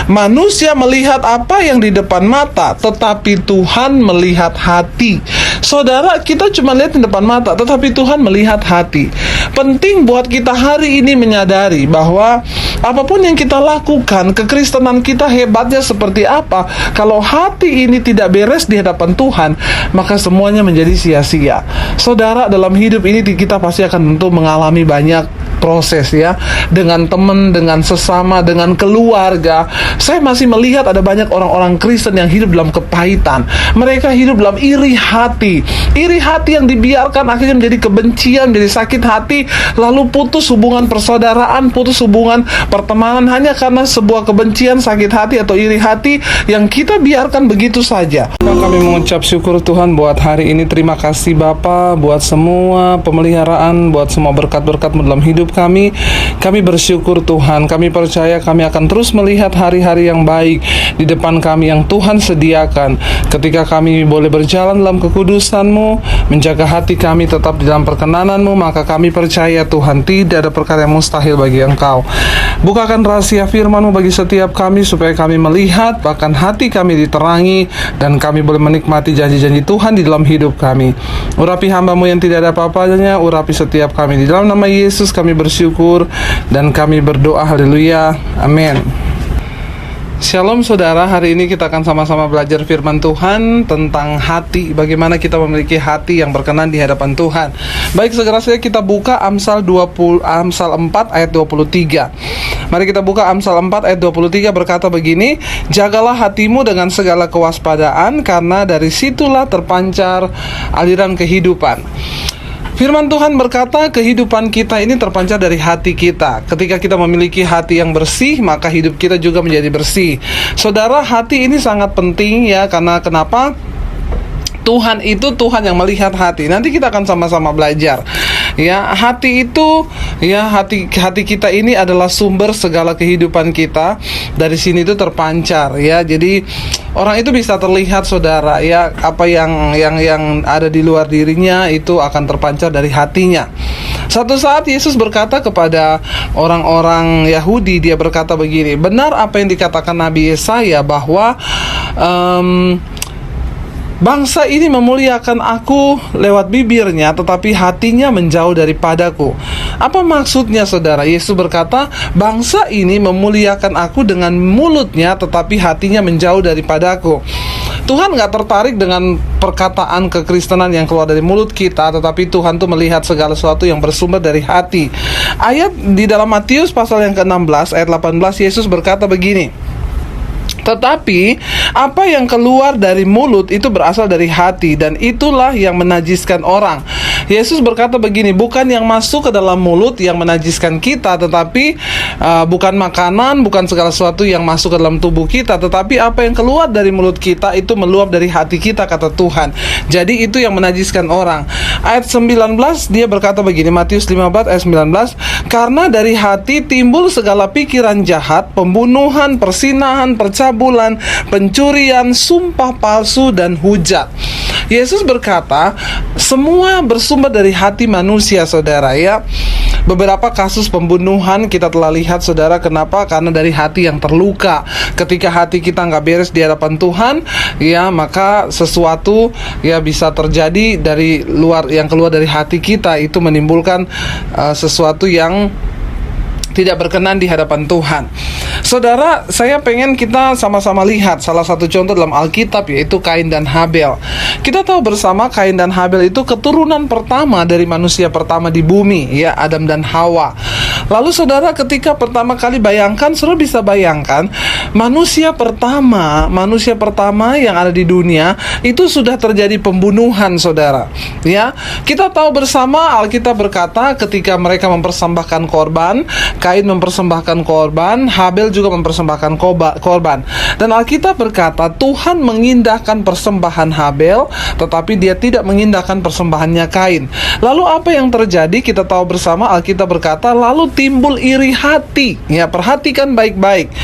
Manusia melihat apa yang di depan mata, tetapi Tuhan melihat hati. Saudara, kita cuma lihat di depan mata, tetapi Tuhan melihat hati. Penting buat kita hari ini menyadari bahwa apapun yang kita lakukan, kekristenan kita hebatnya seperti apa, kalau hati ini tidak beres di hadapan Tuhan, maka semuanya menjadi sia-sia. Saudara, dalam hidup ini kita pasti akan tentu mengalami banyak proses ya, dengan teman, dengan sesama, dengan keluarga. Saya masih melihat ada banyak orang-orang Kristen yang hidup dalam kepahitan. Mereka hidup dalam iri hati yang dibiarkan akhirnya menjadi kebencian, menjadi sakit hati, lalu putus hubungan persaudaraan, putus hubungan pertemanan hanya karena sebuah kebencian, sakit hati atau iri hati yang kita biarkan begitu saja. Kami mengucap syukur Tuhan buat hari ini. Terima kasih Bapa buat semua pemeliharaan, buat semua berkat-berkat dalam hidup kami. Kami bersyukur Tuhan. Kami percaya kami akan terus melihat hari-hari yang baik di depan kami yang Tuhan sediakan. Ketika kami boleh berjalan dalam kekudusan-Mu, menjaga hati kami tetap di dalam perkenanan-Mu, maka kami percaya Tuhan tidak ada perkara yang mustahil bagi Engkau. Bukakan rahasia firman-Mu bagi setiap kami supaya kami melihat, bahkan hati kami diterangi, dan kami boleh menikmati janji-janji Tuhan di dalam hidup kami. Urapi hamba-Mu yang tidak ada apa-apanya, urapi setiap kami. Di dalam nama Yesus kami bersyukur dan kami berdoa, haleluya, amin. Shalom saudara, hari ini kita akan sama-sama belajar firman Tuhan tentang hati. Bagaimana kita memiliki hati yang berkenan di hadapan Tuhan. Baik, segera saja kita buka Amsal 4 ayat 23. Mari kita buka Amsal 4 ayat 23, berkata begini: jagalah hatimu dengan segala kewaspadaan, karena dari situlah terpancar aliran kehidupan. Firman Tuhan berkata, kehidupan kita ini terpancar dari hati kita. Ketika kita memiliki hati yang bersih, maka hidup kita juga menjadi bersih. Saudara, hati ini sangat penting ya, karena kenapa? Tuhan itu Tuhan yang melihat hati. Nanti kita akan sama-sama belajar. Ya, hati itu ya, hati kita ini adalah sumber segala kehidupan kita. Dari sini itu terpancar ya. Jadi orang itu bisa terlihat saudara ya, apa yang ada di luar dirinya itu akan terpancar dari hatinya. Satu saat Yesus berkata kepada orang-orang Yahudi, dia berkata begini, benar apa yang dikatakan Nabi Yesaya bahwa bangsa ini memuliakan aku lewat bibirnya, tetapi hatinya menjauh daripadaku. Apa maksudnya saudara? Yesus berkata, bangsa ini memuliakan aku dengan mulutnya, tetapi hatinya menjauh daripadaku. Tuhan gak tertarik dengan perkataan kekristenan yang keluar dari mulut kita, tetapi Tuhan tuh melihat segala sesuatu yang bersumber dari hati. Ayat di dalam Matius pasal yang ke-16 ayat 18, Yesus berkata begini, tetapi apa yang keluar dari mulut itu berasal dari hati, dan itulah yang menajiskan orang. Yesus berkata begini, bukan yang masuk ke dalam mulut yang menajiskan kita, tetapi bukan makanan, bukan segala sesuatu yang masuk ke dalam tubuh kita, tetapi apa yang keluar dari mulut kita itu meluap dari hati kita, kata Tuhan. Jadi itu yang menajiskan orang. Ayat 19 dia berkata begini, Matius 15 ayat 19, karena dari hati timbul segala pikiran jahat, pembunuhan, persinahan, percabulan, pencurian, sumpah palsu, dan hujat. Yesus berkata, semua bersumber dari hati manusia, saudara ya. Beberapa kasus pembunuhan kita telah lihat, saudara. Kenapa? Karena dari hati yang terluka. Ketika hati kita nggak beres di hadapan Tuhan, ya, maka sesuatu ya bisa terjadi dari luar, yang keluar dari hati kita itu menimbulkan sesuatu yang tidak berkenan di hadapan Tuhan. Saudara, saya pengen kita sama-sama lihat salah satu contoh dalam Alkitab, yaitu Kain dan Habel. Kita tahu bersama Kain dan Habel itu keturunan pertama dari manusia pertama di bumi, ya, Adam dan Hawa. Lalu saudara, ketika pertama kali bayangkan, saudara bisa bayangkan manusia pertama yang ada di dunia itu sudah terjadi pembunuhan, saudara. Ya, kita tahu bersama Alkitab berkata ketika mereka mempersembahkan korban, Kain mempersembahkan korban, Habel juga mempersembahkan korban. Dan Alkitab berkata Tuhan mengindahkan persembahan Habel, tetapi dia tidak mengindahkan persembahannya Kain. Lalu apa yang terjadi? Kita tahu bersama Alkitab berkata lalu timbul iri hati. Ya, perhatikan baik-baik.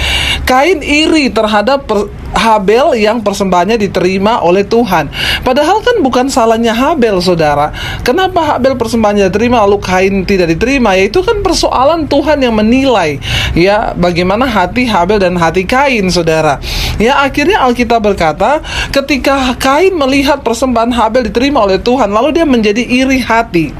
Kain iri terhadap Habel yang persembahannya diterima oleh Tuhan. Padahal kan bukan salahnya Habel, saudara. Kenapa Habel persembahannya diterima lalu Kain tidak diterima? Yaitu kan persoalan Tuhan yang yang menilai ya bagaimana hati Habel dan hati Kain, saudara. Ya, akhirnya Alkitab berkata, ketika Kain melihat persembahan Habel diterima oleh Tuhan, lalu dia menjadi iri hati.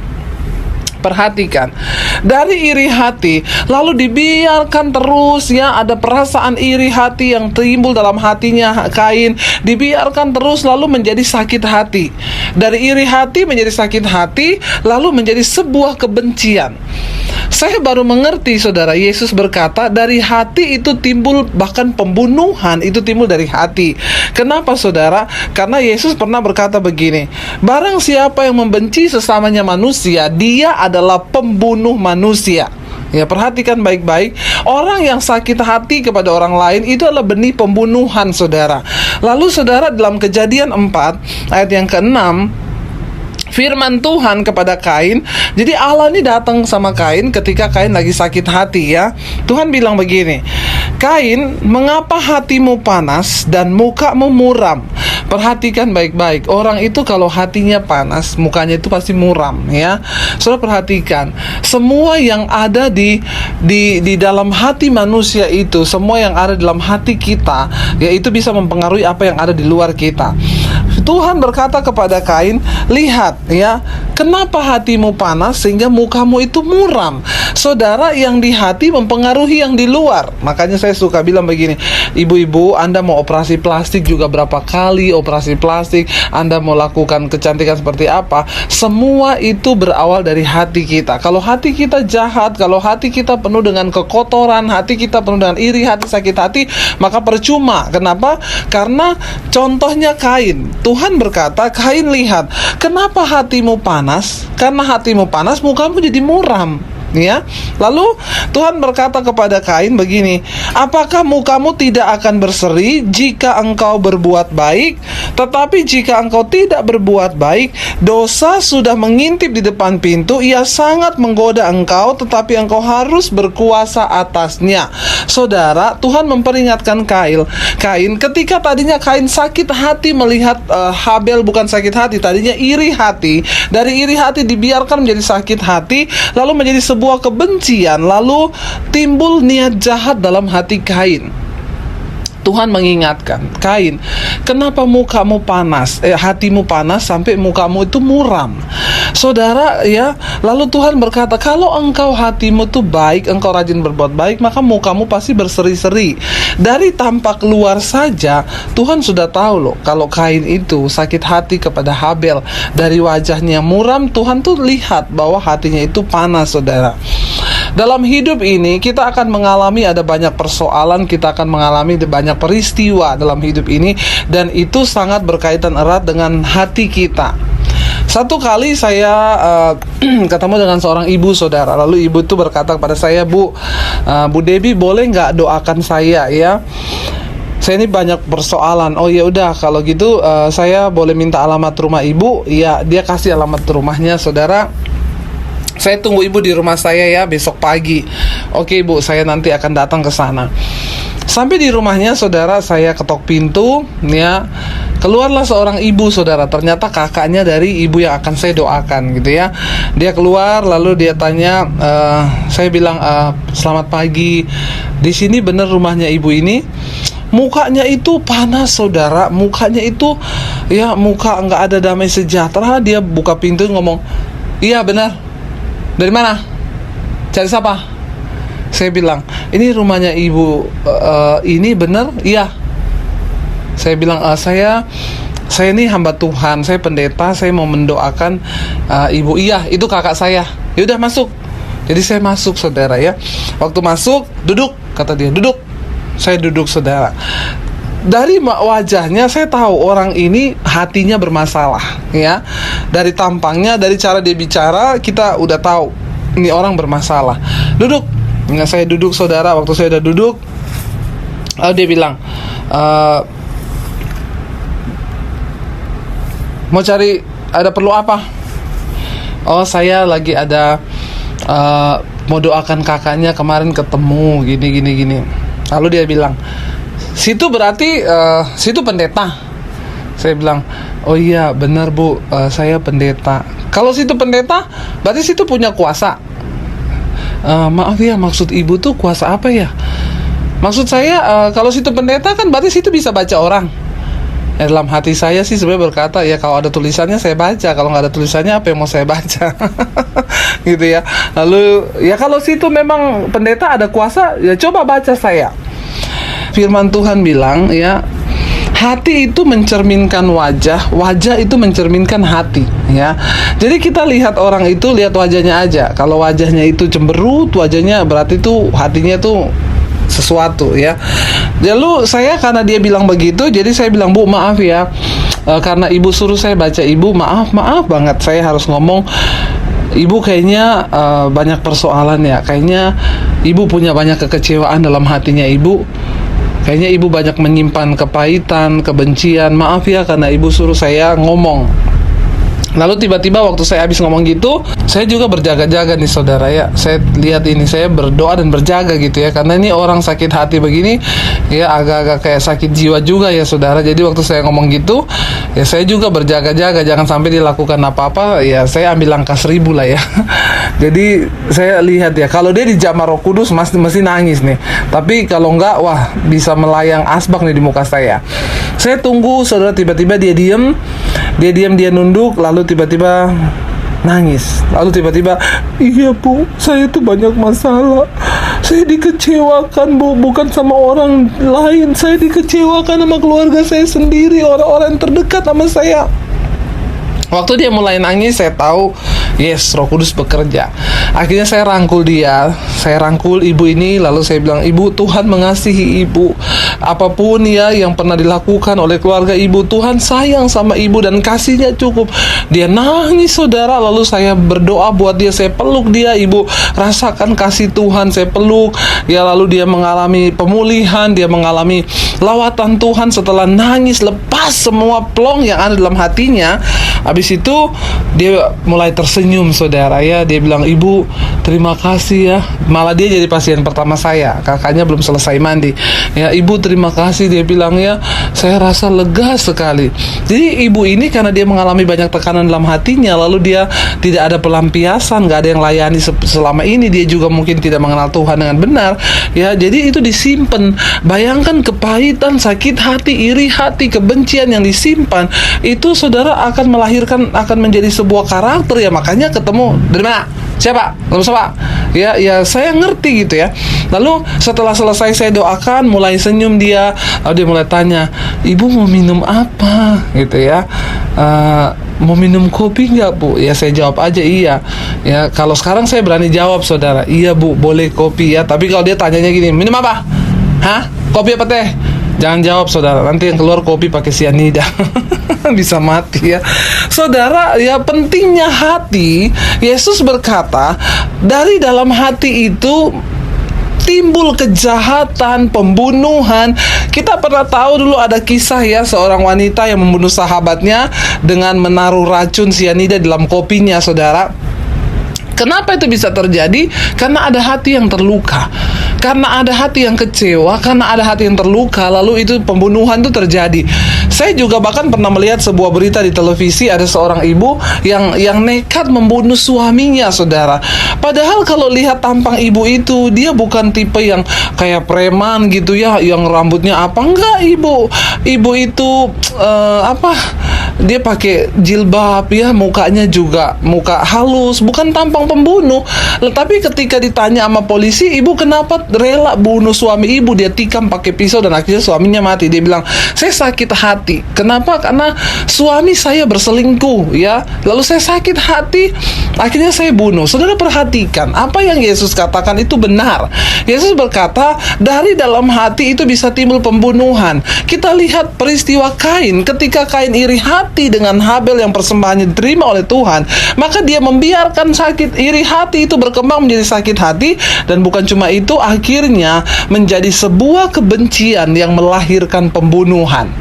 Perhatikan, dari iri hati lalu dibiarkan terus ya, ada perasaan iri hati yang timbul dalam hatinya Kain, dibiarkan terus lalu menjadi sakit hati. Dari iri hati menjadi sakit hati, lalu menjadi sebuah kebencian. Saya baru mengerti, saudara, Yesus berkata dari hati itu timbul, bahkan pembunuhan itu timbul dari hati. Kenapa, saudara? Karena Yesus pernah berkata begini, barang siapa yang membenci sesamanya manusia, dia adalah pembunuh manusia. Ya, perhatikan baik-baik. Orang yang sakit hati kepada orang lain itu adalah benih pembunuhan, saudara. Lalu, saudara, dalam Kejadian 4 ayat yang ke-6, firman Tuhan kepada Kain. Jadi Allah ini datang sama Kain ketika Kain lagi sakit hati ya. Tuhan bilang begini, Kain, mengapa hatimu panas dan mukamu muram? Perhatikan baik-baik. Orang itu kalau hatinya panas, mukanya itu pasti muram ya. Saudara perhatikan, semua yang ada di dalam hati manusia itu, semua yang ada dalam hati kita, yaitu bisa mempengaruhi apa yang ada di luar kita. Tuhan berkata kepada Kain, lihat ya, kenapa hatimu panas sehingga mukamu itu muram? Saudara, yang di hati mempengaruhi yang di luar. Makanya saya suka bilang begini, ibu-ibu, Anda mau operasi plastik juga berapa kali operasi plastik, Anda mau lakukan kecantikan seperti apa, semua itu berawal dari hati kita. Kalau hati kita jahat, kalau hati kita penuh dengan kekotoran, hati kita penuh dengan iri hati, sakit hati, maka percuma. Kenapa? Karena contohnya Kain. Tuhan berkata, Kain, lihat, kenapa hatimu panas? Karena hatimu panas, mukamu jadi muram. Ya, lalu Tuhan berkata kepada Kain begini, apakah mukamu tidak akan berseri jika engkau berbuat baik? Tetapi jika engkau tidak berbuat baik, dosa sudah mengintip di depan pintu, ia sangat menggoda engkau, tetapi engkau harus berkuasa atasnya. Saudara, Tuhan memperingatkan Kain, ketika tadinya Kain sakit hati melihat Habel, bukan sakit hati, tadinya iri hati. Dari iri hati dibiarkan menjadi sakit hati, lalu menjadi sebuah kebencian, lalu timbul niat jahat dalam hati Kain. Tuhan mengingatkan, Kain, kenapa mukamu panas, hatimu panas sampai mukamu itu muram? Saudara ya, lalu Tuhan berkata, kalau engkau hatimu itu baik, engkau rajin berbuat baik, maka mukamu pasti berseri-seri. Dari tampak luar saja Tuhan sudah tahu loh, kalau Kain itu sakit hati kepada Habel. Dari wajahnya muram, Tuhan tuh lihat bahwa hatinya itu panas, saudara. Dalam hidup ini kita akan mengalami ada banyak persoalan, kita akan mengalami banyak peristiwa dalam hidup ini, dan itu sangat berkaitan erat dengan hati kita. Satu kali saya ketemu dengan seorang ibu, saudara. Lalu ibu itu berkata kepada saya, Bu Debbie, boleh nggak doakan saya ya? Saya ini banyak persoalan. Oh ya udah, kalau gitu saya boleh minta alamat rumah ibu? Ya, dia kasih alamat rumahnya, saudara. Saya tunggu ibu di rumah saya ya besok pagi. Oke, Bu, saya nanti akan datang ke sana. Sampai di rumahnya, saudara, saya ketok pintu ya. Keluarlah seorang ibu, saudara. Ternyata kakaknya dari ibu yang akan saya doakan gitu ya. Dia keluar, lalu dia tanya, saya bilang, selamat pagi. Di sini benar rumahnya ibu ini? Mukanya itu panas, saudara. Mukanya itu ya, muka nggak ada damai sejahtera. Dia buka pintu ngomong, iya benar. Dari mana? Cari siapa? Saya bilang, ini rumahnya ibu ini benar? Iya. Saya bilang, saya ini hamba Tuhan, saya pendeta, saya mau mendoakan ibu. Iya, itu kakak saya. Ya udah, masuk. Jadi saya masuk, saudara ya. Waktu masuk, duduk, kata dia, duduk. Saya duduk, saudara. Dari wajahnya saya tahu orang ini hatinya bermasalah ya. Dari tampangnya, dari cara dia bicara, kita udah tahu ini orang bermasalah. Duduk. Nah, saya duduk, saudara. Waktu saya udah duduk, dia bilang, mau cari, ada perlu apa? Oh, saya lagi ada mau doakan kakaknya, kemarin ketemu gini. Lalu dia bilang, situ berarti situ pendeta. Saya bilang, oh iya benar, Bu, saya pendeta. Kalau situ pendeta, berarti situ punya kuasa. Maaf ya, maksud ibu tuh kuasa apa ya? Maksud saya, kalau situ pendeta kan berarti situ bisa baca orang. Dalam hati saya sih sebenarnya berkata, ya kalau ada tulisannya saya baca, kalau nggak ada tulisannya apa yang mau saya baca? Gitu ya. Lalu ya kalau situ memang pendeta ada kuasa, ya coba baca saya. Firman Tuhan bilang ya, hati itu mencerminkan wajah, wajah itu mencerminkan hati, ya. Jadi kita lihat orang itu, lihat wajahnya aja. Kalau wajahnya itu cemberut, wajahnya berarti tuh hatinya tuh sesuatu, ya. Lalu saya karena dia bilang begitu, jadi saya bilang, Bu maaf ya, karena ibu suruh saya baca, ibu maaf banget, saya harus ngomong. Ibu kayaknya banyak persoalan ya, kayaknya ibu punya banyak kekecewaan dalam hatinya ibu. Kayaknya ibu banyak menyimpan kepahitan, kebencian. Maaf ya karena ibu suruh saya ngomong. Lalu tiba-tiba waktu saya habis ngomong gitu, saya juga berjaga-jaga nih saudara ya. Saya lihat ini, saya berdoa dan berjaga gitu ya. Karena ini orang sakit hati begini, ya agak-agak kayak sakit jiwa juga ya saudara. Jadi waktu saya ngomong gitu, ya saya juga berjaga-jaga. Jangan sampai dilakukan apa-apa, ya saya ambil langkah 1000 lah ya. Jadi saya lihat ya, kalau dia dijamah Roh Kudus mesti nangis nih. Tapi kalau enggak, wah bisa melayang asbak nih di muka saya. Saya tunggu saudara, tiba-tiba dia diem, dia nunduk, lalu tiba-tiba nangis. Lalu tiba-tiba, iya Bu, saya tuh banyak masalah. Saya dikecewakan Bu, bukan sama orang lain. Saya dikecewakan sama keluarga saya sendiri, orang-orang yang terdekat sama saya. Waktu dia mulai nangis, saya tahu, yes, Roh Kudus bekerja. Akhirnya saya rangkul dia, saya rangkul ibu ini, lalu saya bilang, Ibu, Tuhan mengasihi ibu. Apapun ya yang pernah dilakukan oleh keluarga ibu, Tuhan sayang sama ibu dan kasihnya cukup. Dia nangis saudara, lalu saya berdoa buat dia, saya peluk dia, ibu rasakan kasih Tuhan, saya peluk. Ya lalu dia mengalami pemulihan, dia mengalami lawatan Tuhan setelah nangis, lepas semua plong yang ada dalam hatinya. Habis itu dia mulai tersenyum saudara ya. Dia bilang, Ibu terima kasih ya. Malah dia jadi pasien pertama saya, kakaknya belum selesai mandi. Ya Ibu terima kasih, dia bilang ya, saya rasa lega sekali. Jadi ibu ini karena dia mengalami banyak tekanan dalam hatinya, lalu dia tidak ada pelampiasan, gak ada yang layani selama ini. Dia juga mungkin tidak mengenal Tuhan dengan benar. Ya jadi itu disimpan. Bayangkan kepahitan, sakit hati, iri hati, kebencian yang disimpan, itu saudara akan melahirkan, akan menjadi sebuah karakter ya. Makanya ketemu dari mana? Siapa? Lalu siapa? Ya saya ngerti gitu ya. Lalu setelah selesai saya doakan, mulai senyum dia. Lalu dia mulai tanya, Ibu mau minum apa? Gitu ya. Mau minum kopi nggak Bu? Ya saya jawab aja iya. Ya kalau sekarang saya berani jawab saudara, iya Bu boleh kopi ya. Tapi kalau dia tanyanya gini, minum apa? Hah? Kopi apa teh? Jangan jawab saudara, nanti yang keluar kopi pakai sianida. Bisa mati ya saudara. Ya pentingnya hati. Yesus berkata, dari dalam hati itu timbul kejahatan, pembunuhan. Kita pernah tahu dulu ada kisah ya, seorang wanita yang membunuh sahabatnya dengan menaruh racun sianida dalam kopinya saudara. Kenapa itu bisa terjadi? Karena ada hati yang terluka, karena ada hati yang kecewa, karena ada hati yang terluka, lalu itu pembunuhan itu terjadi. Saya juga bahkan pernah melihat sebuah berita di televisi, ada seorang ibu yang nekat membunuh suaminya saudara. Padahal kalau lihat tampang ibu itu, dia bukan tipe yang kayak preman gitu ya, yang rambutnya apa, enggak. Ibu itu dia pakai jilbab ya, mukanya juga muka halus, bukan tampang pembunuh. Tapi ketika ditanya sama polisi, ibu kenapa rela bunuh suami ibu? Dia tikam pakai pisau dan akhirnya suaminya mati. Dia bilang, saya sakit hati. Kenapa? Karena suami saya berselingkuh ya. Lalu saya sakit hati, akhirnya saya bunuh. Saudara perhatikan, apa yang Yesus katakan itu benar. Yesus berkata, dari dalam hati itu bisa timbul pembunuhan. Kita lihat peristiwa Kain. Ketika Kain iri hati dengan Habel yang persembahannya diterima oleh Tuhan, maka dia membiarkan sakit iri hati itu berkembang menjadi sakit hati. Dan bukan cuma itu, akhirnya menjadi sebuah kebencian yang melahirkan pembunuhan.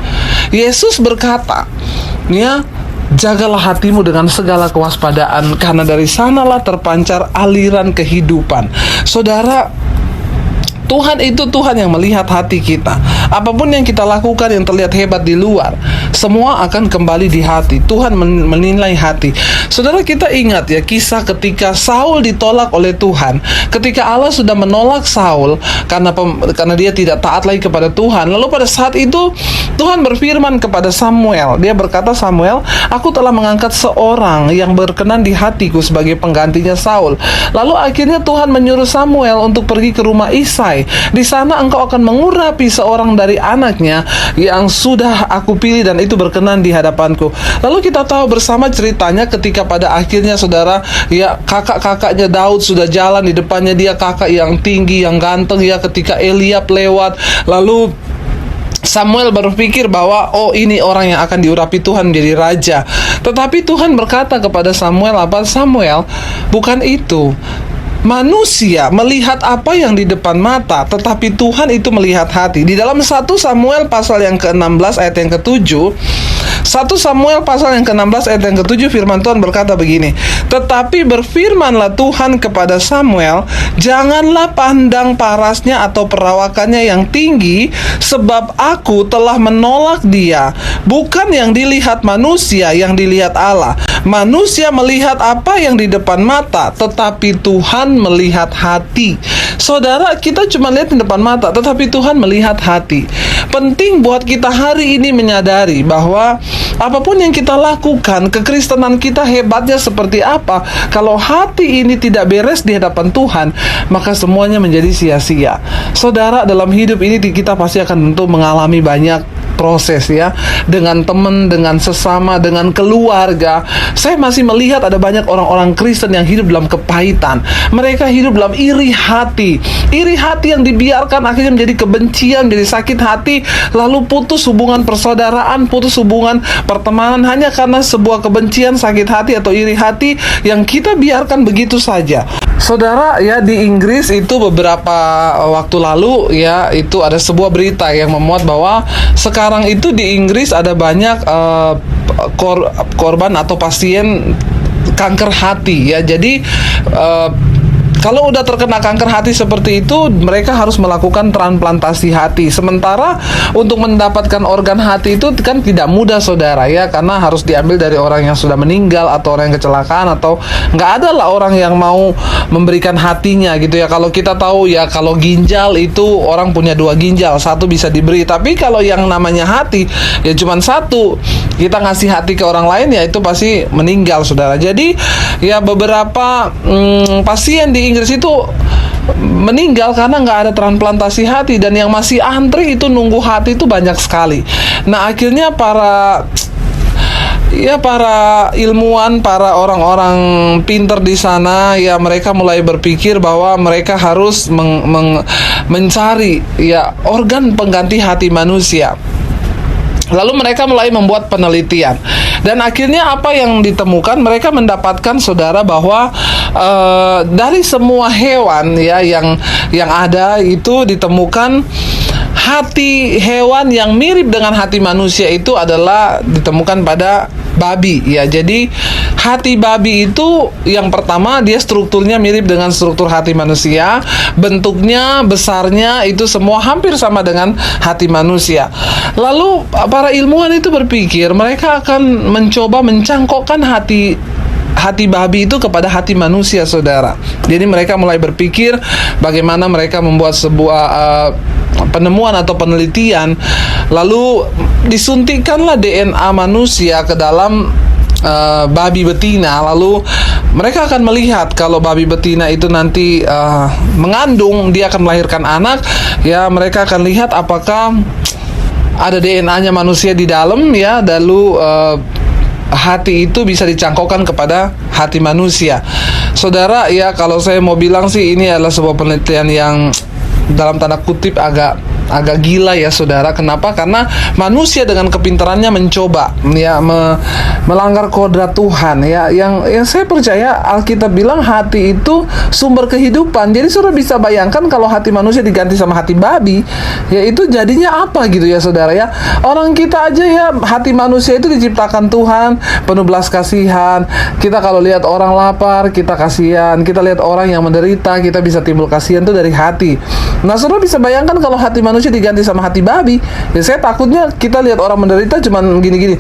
Yesus berkata, ya, jagalah hatimu dengan segala kewaspadaan, karena dari sanalah terpancar aliran kehidupan. Saudara, Tuhan itu Tuhan yang melihat hati kita. Apapun yang kita lakukan yang terlihat hebat di luar, semua akan kembali di hati. Tuhan menilai hati. Saudara, kita ingat ya kisah ketika Saul ditolak oleh Tuhan. Ketika Allah sudah menolak Saul karena dia tidak taat lagi kepada Tuhan. Lalu pada saat itu Tuhan berfirman kepada Samuel. Dia berkata, Samuel, aku telah mengangkat seorang yang berkenan di hatiku sebagai penggantinya Saul. Lalu akhirnya Tuhan menyuruh Samuel untuk pergi ke rumah Isai. Di sana engkau akan mengurapi seorang dari anaknya yang sudah aku pilih dan itu berkenan di hadapanku. Lalu kita tahu bersama ceritanya ketika pada akhirnya saudara, ya kakak-kakaknya Daud sudah jalan di depannya, dia kakak yang tinggi, yang ganteng ya, ketika Eliab lewat, lalu Samuel berpikir bahwa ini orang yang akan diurapi Tuhan menjadi raja. Tetapi Tuhan berkata kepada Samuel, Samuel, bukan itu. Manusia melihat apa yang di depan mata, tetapi Tuhan itu melihat hati. Di dalam 1 Samuel pasal yang ke-16 ayat yang ke-7, 1 Samuel pasal yang ke-16 ayat yang ke-7, firman Tuhan berkata begini, tetapi berfirmanlah Tuhan kepada Samuel, janganlah pandang parasnya atau perawakannya yang tinggi, sebab aku telah menolak dia. Bukan yang dilihat manusia, yang dilihat Allah. Manusia melihat apa yang di depan mata, tetapi Tuhan melihat hati. Saudara, kita cuma lihat di depan mata, tetapi Tuhan melihat hati. Penting buat kita hari ini menyadari bahwa apapun yang kita lakukan, kekristenan kita hebatnya seperti apa, kalau hati ini tidak beres di hadapan Tuhan, maka semuanya menjadi sia-sia. Saudara, dalam hidup ini kita pasti akan tentu mengalami banyak proses ya, dengan teman, dengan sesama, dengan keluarga. Saya masih melihat ada banyak orang-orang Kristen yang hidup dalam kepahitan. Mereka hidup dalam iri hati yang dibiarkan akhirnya menjadi kebencian, menjadi sakit hati, lalu putus hubungan persaudaraan, putus hubungan pertemanan hanya karena sebuah kebencian, sakit hati atau iri hati yang kita biarkan begitu saja. Saudara, ya di Inggris itu beberapa waktu lalu ya, itu ada sebuah berita yang memuat bahwa sekarang itu di Inggris ada banyak korban atau pasien kanker hati ya. Jadi kalau udah terkena kanker hati seperti itu, mereka harus melakukan transplantasi hati. Sementara untuk mendapatkan organ hati itu kan tidak mudah saudara ya, karena harus diambil dari orang yang sudah meninggal atau orang yang kecelakaan, atau nggak ada lah orang yang mau memberikan hatinya gitu ya. Kalau kita tahu ya, kalau ginjal itu orang punya 2 ginjal, 1 bisa diberi. Tapi kalau yang namanya hati ya cuma 1. Kita ngasih hati ke orang lain ya itu pasti meninggal saudara. Jadi ya beberapa pasien di Inggris itu meninggal karena nggak ada transplantasi hati, dan yang masih antri itu nunggu hati itu banyak sekali. Nah akhirnya para ilmuwan, para orang-orang pinter di sana ya, mereka mulai berpikir bahwa mereka harus mencari ya organ pengganti hati manusia. Lalu mereka mulai membuat penelitian, dan akhirnya apa yang ditemukan, mereka mendapatkan saudara bahwa dari semua hewan ya yang ada itu ditemukan hati hewan yang mirip dengan hati manusia itu adalah ditemukan pada babi ya. Jadi hati babi itu yang pertama, dia strukturnya mirip dengan struktur hati manusia, bentuknya, besarnya itu semua hampir sama dengan hati manusia. Lalu para ilmuwan itu berpikir mereka akan mencoba mencangkokkan hati babi itu kepada hati manusia saudara. Jadi mereka mulai berpikir bagaimana mereka membuat sebuah penemuan atau penelitian, lalu disuntikkanlah DNA manusia ke dalam babi betina. Lalu mereka akan melihat kalau babi betina itu nanti mengandung, dia akan melahirkan anak ya, mereka akan lihat apakah ada DNA-nya manusia di dalam ya, lalu hati itu bisa dicangkokkan kepada hati manusia. Saudara ya, kalau saya mau bilang sih ini adalah sebuah penelitian yang dalam tanda kutip agak gila ya saudara. Kenapa? Karena manusia dengan kepintarannya mencoba ya melanggar kodrat Tuhan ya. Yang saya percaya Alkitab bilang hati itu sumber kehidupan. Jadi saudara bisa bayangkan kalau hati manusia diganti sama hati babi, ya itu jadinya apa gitu ya saudara ya. Orang kita aja ya, hati manusia itu diciptakan Tuhan penuh belas kasihan. Kita kalau lihat orang lapar, kita kasihan. Kita lihat orang yang menderita, kita bisa timbul kasihan itu dari hati. Nah saudara bisa bayangkan kalau hati manusia manusia diganti sama hati babi. Ya saya takutnya kita lihat orang menderita cuman gini-gini,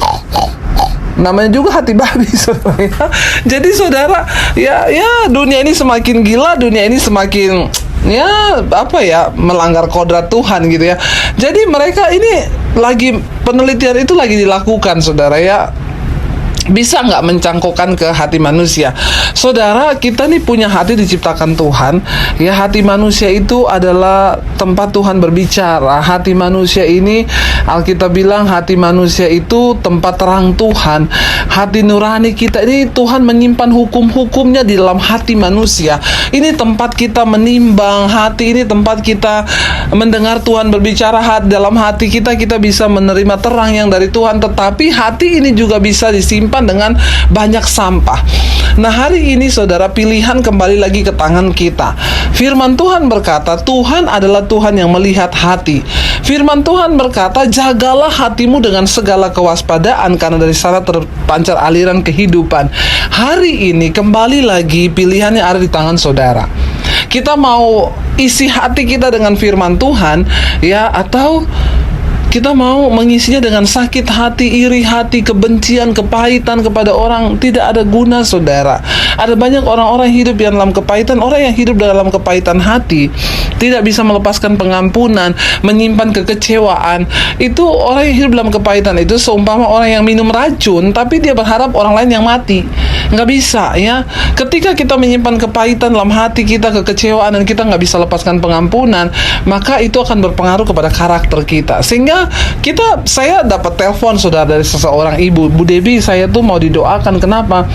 namanya juga hati babi, saudara. Jadi saudara, ya dunia ini semakin gila, dunia ini semakin melanggar kodrat Tuhan gitu ya. Jadi mereka ini penelitian itu lagi dilakukan, saudara ya. Bisa nggak mencangkokkan ke hati manusia? Saudara, kita nih punya hati diciptakan Tuhan. Ya, hati manusia itu adalah tempat Tuhan berbicara. Hati manusia ini, Alkitab bilang hati manusia itu tempat terang Tuhan. Hati nurani kita ini Tuhan menyimpan hukum-hukumnya di dalam hati manusia. Ini tempat kita menimbang hati, ini tempat kita mendengar Tuhan berbicara. Dalam hati kita bisa menerima terang yang dari Tuhan. Tetapi hati ini juga bisa disimpan dengan banyak sampah. Nah, hari ini saudara, pilihan kembali lagi ke tangan kita. Firman Tuhan berkata, Tuhan adalah Tuhan yang melihat hati. Firman Tuhan berkata, jagalah hatimu dengan segala kewaspadaan, karena dari sana terpancar aliran kehidupan. Hari ini kembali lagi pilihannya ada di tangan saudara. Kita mau isi hati kita dengan firman Tuhan, ya, atau kita mau mengisinya dengan sakit hati, iri hati, kebencian, kepahitan kepada orang. Tidak ada guna, saudara. Ada banyak orang-orang yang hidup dalam kepahitan. Orang yang hidup dalam kepahitan hati tidak bisa melepaskan pengampunan, menyimpan kekecewaan. Itu orang yang hidup dalam kepahitan itu seumpama orang yang minum racun, tapi dia berharap orang lain yang mati. Nggak bisa, ya. Ketika kita menyimpan kepahitan dalam hati kita, kekecewaan, dan kita nggak bisa lepaskan pengampunan, maka itu akan berpengaruh kepada karakter kita. Sehingga saya dapat telepon, saudara, dari seseorang ibu, Bu Debbie, saya tuh mau didoakan. Kenapa?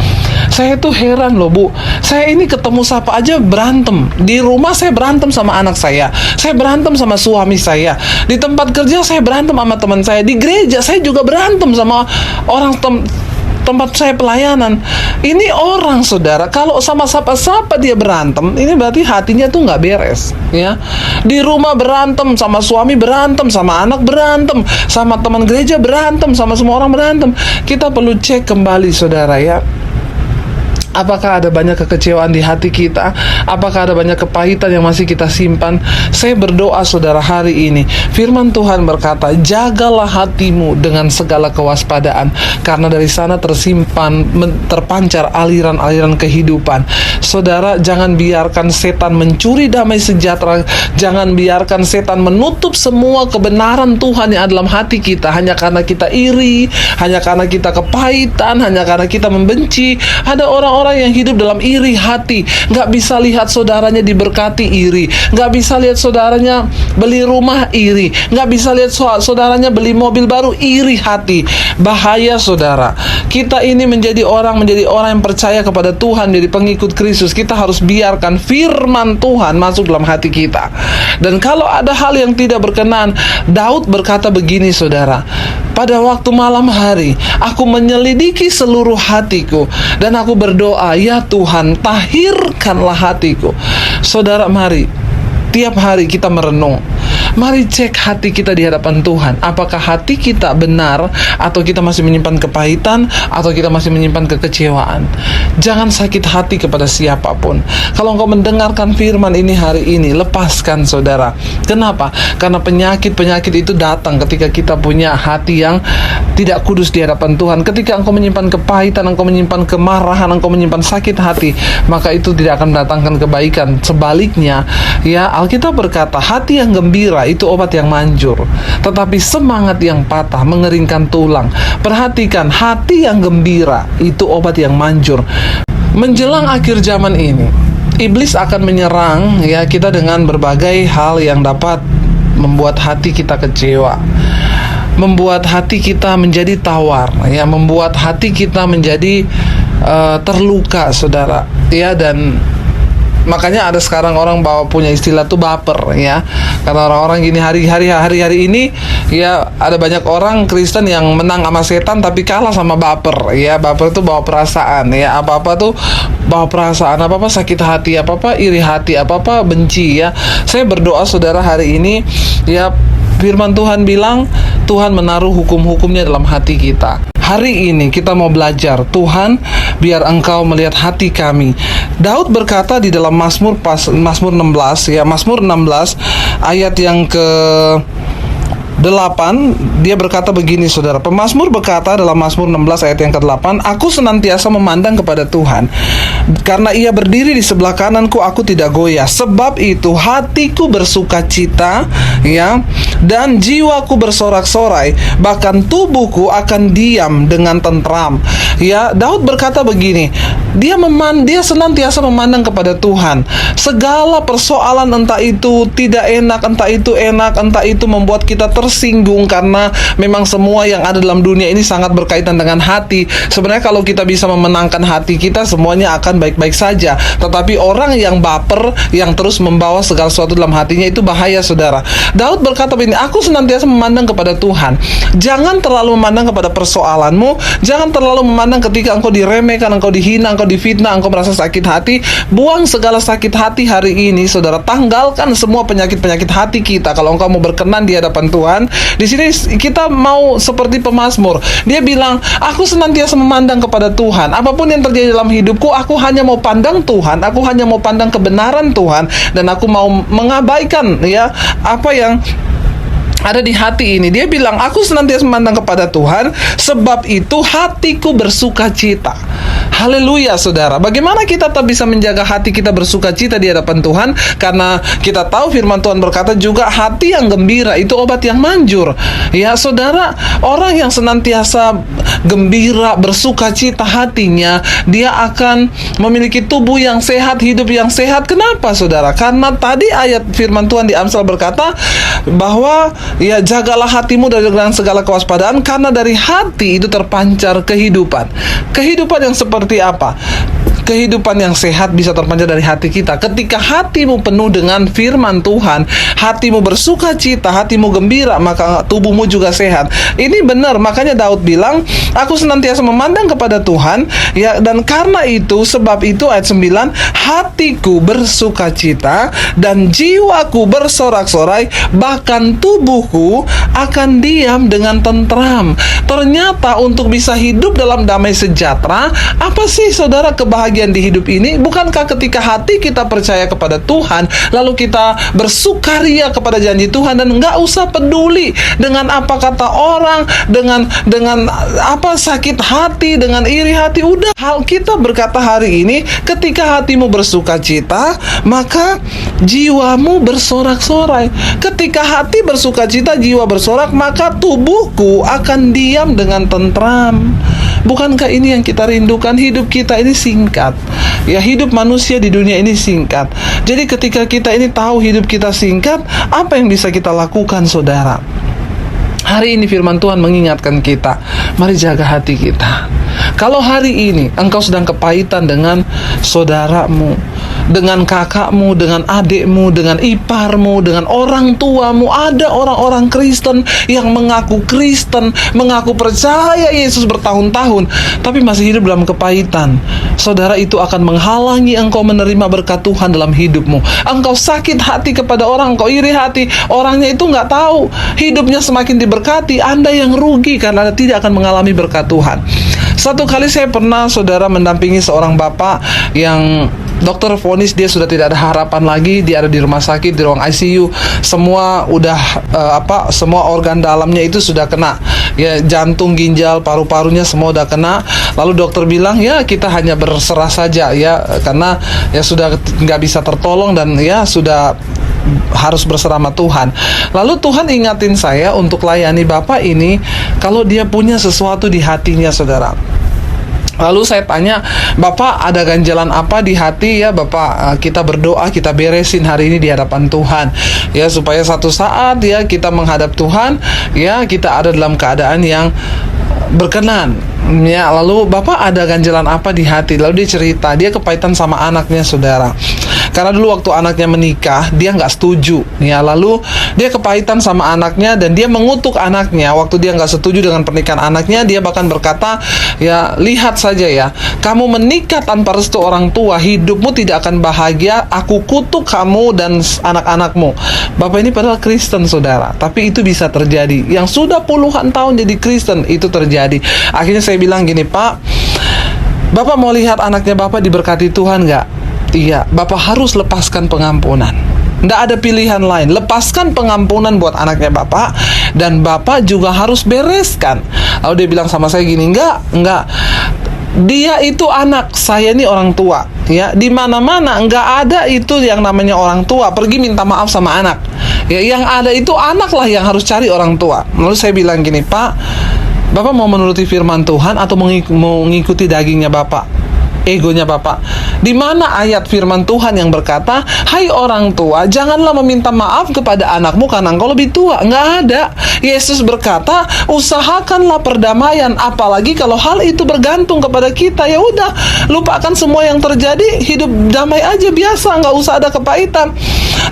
Saya tuh heran loh, Bu. Saya ini ketemu siapa aja berantem. Di rumah saya berantem sama anak saya berantem sama suami saya. Di tempat kerja saya berantem sama teman saya. Di gereja saya juga berantem sama orang tempat saya pelayanan. Ini orang, saudara, kalau sama siapa dia berantem, ini berarti hatinya tuh nggak beres, ya. Di rumah berantem, sama suami berantem, sama anak berantem, sama teman gereja berantem, sama semua orang berantem. Kita perlu cek kembali, saudara, ya. Apakah ada banyak kekecewaan di hati kita? Apakah ada banyak kepahitan yang masih kita simpan? Saya berdoa, saudara, hari ini firman Tuhan berkata, jagalah hatimu dengan segala kewaspadaan, karena dari sana terpancar aliran-aliran kehidupan. Saudara, jangan biarkan setan mencuri damai sejahtera. Jangan biarkan setan menutup semua kebenaran Tuhan yang ada dalam hati kita, hanya karena kita iri, hanya karena kita kepahitan, hanya karena kita membenci. Ada orang-orang yang hidup dalam iri hati, nggak bisa lihat saudaranya diberkati, iri, nggak bisa lihat saudaranya beli rumah, iri, nggak bisa lihat saudaranya beli mobil baru, iri hati. Bahaya, saudara. Kita ini menjadi orang yang percaya kepada Tuhan, jadi pengikut Kristus. Kita harus biarkan firman Tuhan masuk dalam hati kita. Dan kalau ada hal yang tidak berkenan, Daud berkata begini, saudara, pada waktu malam hari aku menyelidiki seluruh hatiku, dan aku berdoa, ya Tuhan, tahirkanlah hatiku. Saudara, mari tiap hari kita merenung. Mari cek hati kita di hadapan Tuhan. Apakah hati kita benar, atau kita masih menyimpan kepahitan, atau kita masih menyimpan kekecewaan? Jangan sakit hati kepada siapapun. Kalau engkau mendengarkan firman ini hari ini, lepaskan, saudara. Kenapa? Karena penyakit-penyakit itu datang ketika kita punya hati yang tidak kudus di hadapan Tuhan. Ketika engkau menyimpan kepahitan, engkau menyimpan kemarahan, engkau menyimpan sakit hati, maka itu tidak akan mendatangkan kebaikan. Sebaliknya, ya, Alkitab berkata, hati yang gembira itu obat yang manjur, tetapi semangat yang patah mengeringkan tulang. Perhatikan, hati yang gembira itu obat yang manjur. Menjelang akhir zaman ini, iblis akan menyerang, ya, kita dengan berbagai hal yang dapat membuat hati kita kecewa, membuat hati kita menjadi tawar, ya, membuat hati kita menjadi terluka, saudara, ya. Dan makanya ada sekarang orang punya istilah tuh baper, ya. Karena orang-orang gini hari-hari ini, ya, ada banyak orang Kristen yang menang sama setan tapi kalah sama baper, ya. Baper itu bawa perasaan, ya. Apa-apa tuh bawa perasaan, apa-apa sakit hati, apa-apa iri hati, apa-apa benci, ya. Saya berdoa, saudara, hari ini, ya, firman Tuhan bilang Tuhan menaruh hukum-hukumnya dalam hati kita. Hari ini kita mau belajar, Tuhan, biar Engkau melihat hati kami. Daud berkata di dalam Mazmur 16, ya, Mazmur 16 ayat yang ke dia berkata begini, saudara. Pemazmur berkata dalam Mazmur 16 ayat yang ke-8, aku senantiasa memandang kepada Tuhan, karena Ia berdiri di sebelah kananku, aku tidak goyah. Sebab itu hatiku bersuka cita, ya, dan jiwaku bersorak-sorai, bahkan tubuhku akan diam dengan tentram. Ya, Daud berkata begini, dia senantiasa memandang kepada Tuhan. Segala persoalan, entah itu tidak enak, entah itu enak, entah itu membuat kita tersinggung, karena memang semua yang ada dalam dunia ini sangat berkaitan dengan hati. Sebenarnya kalau kita bisa memenangkan hati kita, semuanya akan baik-baik saja. Tetapi orang yang baper, yang terus membawa segala sesuatu dalam hatinya, itu bahaya, saudara. Daud berkata begini, aku senantiasa memandang kepada Tuhan. Jangan terlalu memandang kepada persoalanmu, jangan terlalu memandang ketika engkau diremehkan, engkau dihina, engkau difitnah, engkau merasa sakit hati. Buang segala sakit hati hari ini, saudara. Tanggalkan semua penyakit-penyakit hati kita. Kalau engkau mau berkenan di hadapan Tuhan, di sini kita mau seperti pemazmur. Dia bilang, aku senantiasa memandang kepada Tuhan. Apapun yang terjadi dalam hidupku, aku hanya mau pandang Tuhan, aku hanya mau pandang kebenaran Tuhan, dan aku mau mengabaikan, ya, apa yang ada di hati ini. Dia bilang, aku senantiasa memandang kepada Tuhan, sebab itu hatiku bersuka cita. Haleluya, saudara. Bagaimana kita tak bisa menjaga hati kita bersuka cita di hadapan Tuhan? Karena kita tahu firman Tuhan berkata juga, hati yang gembira itu obat yang manjur. Ya, saudara, orang yang senantiasa gembira, bersuka cita hatinya, dia akan memiliki tubuh yang sehat, hidup yang sehat. Kenapa, saudara? Karena tadi ayat firman Tuhan di Amsal berkata bahwa, ya, jagalah hatimu dari segala kewaspadaan, karena dari hati itu terpancar kehidupan. Kehidupan yang seperti apa? Kehidupan yang sehat bisa terpancar dari hati kita. Ketika hatimu penuh dengan firman Tuhan, hatimu bersuka cita, hatimu gembira, maka tubuhmu juga sehat. Ini benar, makanya Daud bilang, aku senantiasa memandang kepada Tuhan, ya, dan karena itu, sebab itu ayat 9, hatiku bersuka cita dan jiwaku bersorak-sorai, bahkan tubuhku akan diam dengan tentram. Ternyata untuk bisa hidup dalam damai sejahtera, apa sih, saudara, kebahagiaan di hidup ini? Bukankah ketika hati kita percaya kepada Tuhan, lalu kita bersukaria kepada janji Tuhan, dan nggak usah peduli dengan apa kata orang, dengan apa sakit hati, dengan iri hati. Udah, hal kita berkata hari ini, ketika hatimu bersuka cita, maka jiwamu bersorak-sorai. Ketika hati bersuka cita, jiwa bersorak, maka tubuhku akan diam dengan tentram. Bukankah ini yang kita rindukan? Hidup kita ini singkat, ya, hidup manusia di dunia ini singkat. Jadi ketika kita ini tahu hidup kita singkat, apa yang bisa kita lakukan, saudara? Hari ini firman Tuhan mengingatkan kita, mari jaga hati kita. Kalau hari ini engkau sedang kepahitan dengan saudaramu, dengan kakakmu, dengan adikmu, dengan iparmu, dengan orang tuamu, ada orang-orang Kristen yang mengaku Kristen, mengaku percaya Yesus bertahun-tahun, tapi masih hidup dalam kepahitan. Saudara, itu akan menghalangi engkau menerima berkat Tuhan dalam hidupmu. Engkau sakit hati kepada orang, engkau iri hati, orangnya itu nggak tahu, hidupnya semakin diberkati, Anda yang rugi karena Anda tidak akan mengalami berkat Tuhan. Satu kali saya pernah, saudara, mendampingi seorang bapak yang dokter vonis dia sudah tidak ada harapan lagi. Dia ada di rumah sakit, di ruang ICU. Semua udah semua organ dalamnya itu sudah kena. Ya, jantung, ginjal, paru-parunya semua udah kena. Lalu dokter bilang, ya, kita hanya berserah saja, ya, karena ya sudah nggak bisa tertolong, dan ya sudah harus berserah sama Tuhan. Lalu Tuhan ingatin saya untuk layani bapak ini kalau dia punya sesuatu di hatinya, saudara. Lalu saya tanya, Bapak ada ganjalan apa di hati, ya Bapak? Kita berdoa, kita beresin hari ini di hadapan Tuhan, ya, supaya satu saat, ya, kita menghadap Tuhan, ya, kita ada dalam keadaan yang berkenan. Ya, lalu Bapak ada ganjalan apa di hati? Lalu dia cerita, dia kepahitan sama anaknya, saudara. Karena dulu waktu anaknya menikah, dia nggak setuju, ya. Lalu dia kepahitan sama anaknya, dan dia mengutuk anaknya. Waktu dia nggak setuju dengan pernikahan anaknya, dia bahkan berkata, ya, lihat saja, ya, kamu menikah tanpa restu orang tua, hidupmu tidak akan bahagia. Aku kutuk kamu dan anak-anakmu. Bapak ini padahal Kristen, saudara, tapi itu bisa terjadi. Yang sudah puluhan tahun jadi Kristen, itu terjadi. Akhirnya saya bilang gini, Pak, Bapak mau lihat anaknya Bapak diberkati Tuhan nggak? Iya, Bapak harus lepaskan pengampunan. Nggak ada pilihan lain. Lepaskan pengampunan buat anaknya Bapak, dan Bapak juga harus bereskan. Lalu dia bilang sama saya gini, enggak, dia itu anak, saya ini orang tua. Ya, di mana-mana nggak ada itu yang namanya orang tua pergi minta maaf sama anak. Ya, yang ada itu anak lah yang harus cari orang tua. Lalu saya bilang gini, Pak, Bapak mau menuruti firman Tuhan atau mau mengikuti dagingnya Bapak? Egonya Bapak. Di mana ayat firman Tuhan yang berkata, hai orang tua, janganlah meminta maaf kepada anakmu karena engkau lebih tua? Nggak ada. Yesus berkata, usahakanlah perdamaian, apalagi kalau hal itu bergantung kepada kita. Ya udah, lupakan semua yang terjadi, hidup damai aja biasa, nggak usah ada kepahitan.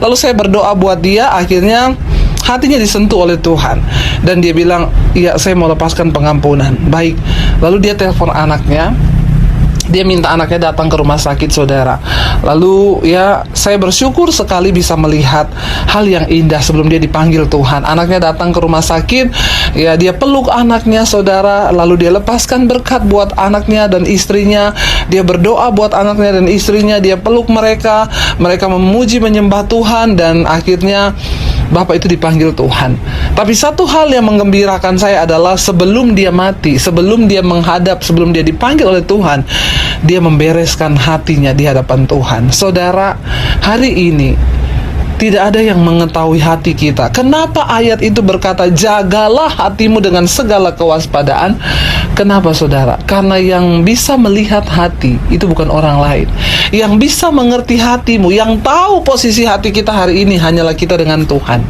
Lalu saya berdoa buat dia, akhirnya hatinya disentuh oleh Tuhan. Dan dia bilang, iya saya mau lepaskan pengampunan. Baik. Lalu dia telepon anaknya. Dia minta anaknya datang ke rumah sakit, saudara. Lalu ya saya bersyukur sekali bisa melihat hal yang indah sebelum dia dipanggil Tuhan. Anaknya datang ke rumah sakit, ya dia peluk anaknya, saudara. Lalu dia lepaskan berkat buat anaknya dan istrinya. Dia berdoa buat anaknya dan istrinya. Dia peluk mereka. Mereka memuji menyembah Tuhan. Dan akhirnya Bapak itu dipanggil Tuhan. Tapi satu hal yang menggembirakan saya adalah sebelum dia mati, sebelum dia menghadap, sebelum dia dipanggil oleh Tuhan, dia membereskan hatinya di hadapan Tuhan. Saudara, hari ini tidak ada yang mengetahui hati kita. Kenapa ayat itu berkata, jagalah hatimu dengan segala kewaspadaan? Kenapa, saudara? Karena yang bisa melihat hati itu bukan orang lain. Yang bisa mengerti hatimu, yang tahu posisi hati kita hari ini hanyalah kita dengan Tuhan.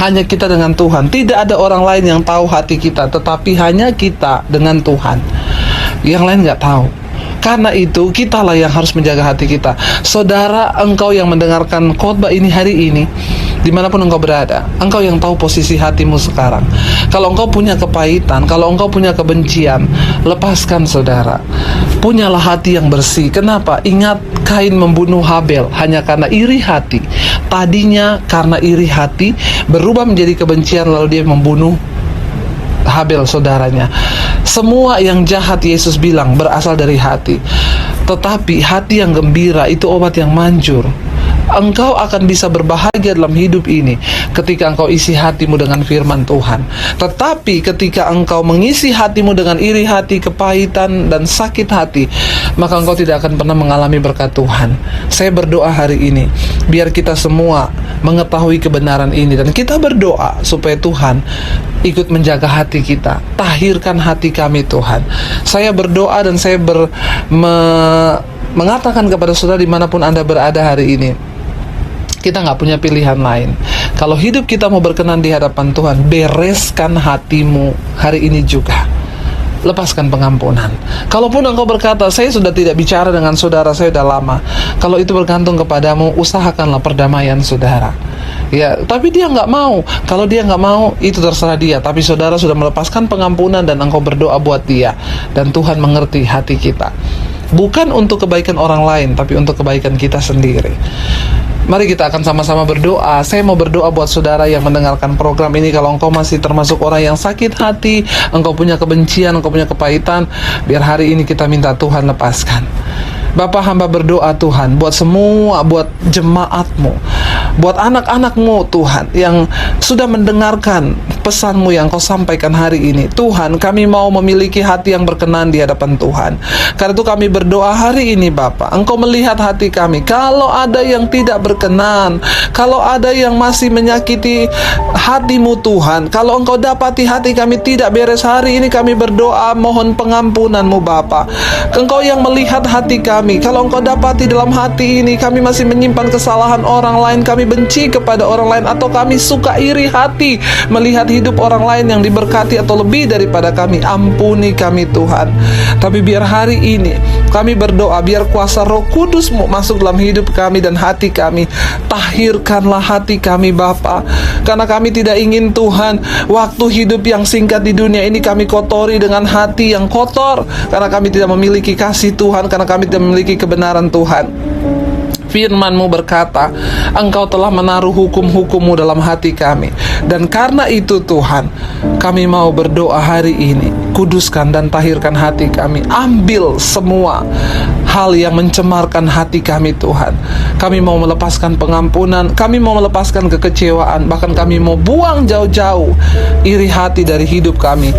Hanya kita dengan Tuhan. Tidak ada orang lain yang tahu hati kita, tetapi hanya kita dengan Tuhan. Yang lain nggak tahu. Karena itu, kitalah yang harus menjaga hati kita. Saudara, engkau yang mendengarkan khotbah ini hari ini, dimanapun engkau berada, engkau yang tahu posisi hatimu sekarang. Kalau engkau punya kepahitan, kalau engkau punya kebencian, lepaskan, saudara. Punyalah hati yang bersih. Kenapa? Ingat, Kain membunuh Habel hanya karena iri hati. Tadinya karena iri hati berubah menjadi kebencian, lalu dia membunuh Habel, saudaranya. Semua yang jahat, Yesus bilang, berasal dari hati. Tetapi hati yang gembira itu obat yang manjur. Engkau akan bisa berbahagia dalam hidup ini ketika engkau isi hatimu dengan firman Tuhan. Tetapi ketika engkau mengisi hatimu dengan iri hati, kepahitan, dan sakit hati, maka engkau tidak akan pernah mengalami berkat Tuhan. Saya berdoa hari ini, biar kita semua mengetahui kebenaran ini, dan kita berdoa supaya Tuhan ikut menjaga hati kita. Tahirkan hati kami, Tuhan. Saya berdoa dan saya mengatakan kepada saudara dimanapun Anda berada hari ini, kita nggak punya pilihan lain. Kalau hidup kita mau berkenan di hadapan Tuhan, bereskan hatimu hari ini juga. Lepaskan pengampunan. Kalaupun engkau berkata, saya sudah tidak bicara dengan saudara saya sudah lama, kalau itu bergantung kepadamu, usahakanlah perdamaian saudara. Ya, tapi dia nggak mau. Kalau dia nggak mau, itu terserah dia. Tapi saudara sudah melepaskan pengampunan dan engkau berdoa buat dia, dan Tuhan mengerti hati kita. Bukan untuk kebaikan orang lain, tapi untuk kebaikan kita sendiri. Mari kita akan sama-sama berdoa. Saya mau berdoa buat saudara yang mendengarkan program ini. Kalau engkau masih termasuk orang yang sakit hati, engkau punya kebencian, engkau punya kepahitan, biar hari ini kita minta Tuhan lepaskan. Bapa, hamba berdoa Tuhan, buat semua, buat jemaatmu, buat anak-anakmu Tuhan, yang sudah mendengarkan pesanmu yang kau sampaikan hari ini. Tuhan, kami mau memiliki hati yang berkenan di hadapan Tuhan. Karena itu kami berdoa hari ini Bapa, engkau melihat hati kami. Kalau ada yang tidak berkenan, kalau ada yang masih menyakiti hatimu Tuhan, kalau engkau dapati hati kami tidak beres hari ini, kami berdoa mohon pengampunanmu Bapa. Engkau yang melihat hati kami. Kalau engkau dapati dalam hati ini kami masih menyimpan kesalahan orang lain, kami benci kepada orang lain, atau kami suka iri hati melihat hidup orang lain yang diberkati atau lebih daripada kami, ampuni kami Tuhan. Tapi biar hari ini kami berdoa, biar kuasa Roh Kudus-Mu masuk dalam hidup kami dan hati kami. Tahirkanlah hati kami Bapa, karena kami tidak ingin Tuhan waktu hidup yang singkat di dunia ini kami kotori dengan hati yang kotor, karena kami tidak memiliki kasih Tuhan, karena kami tidak memiliki kebenaran Tuhan. Firman-Mu berkata, Engkau telah menaruh hukum-hukum-Mu dalam hati kami. Dan karena itu Tuhan, kami mau berdoa hari ini, kuduskan dan tahirkan hati kami. Ambil semua hal yang mencemarkan hati kami Tuhan. Kami mau melepaskan pengampunan, kami mau melepaskan kekecewaan, bahkan kami mau buang jauh-jauh iri hati dari hidup kami.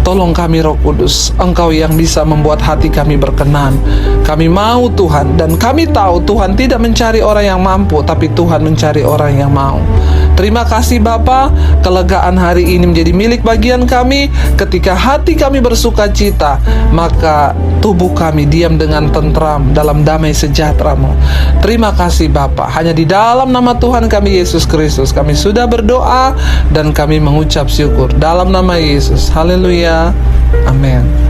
Tolong kami Roh Kudus, Engkau yang bisa membuat hati kami berkenan. Kami mau Tuhan, dan kami tahu Tuhan tidak mencari orang yang mampu, tapi Tuhan mencari orang yang mau. Terima kasih Bapa, kelegaan hari ini menjadi milik bagian kami. Ketika hati kami bersuka cita, maka tubuh kami diam dengan tentram dalam damai sejahtera-Mu. Terima kasih Bapa, hanya di dalam nama Tuhan kami Yesus Kristus kami sudah berdoa dan kami mengucap syukur dalam nama Yesus. Haleluya. Amin.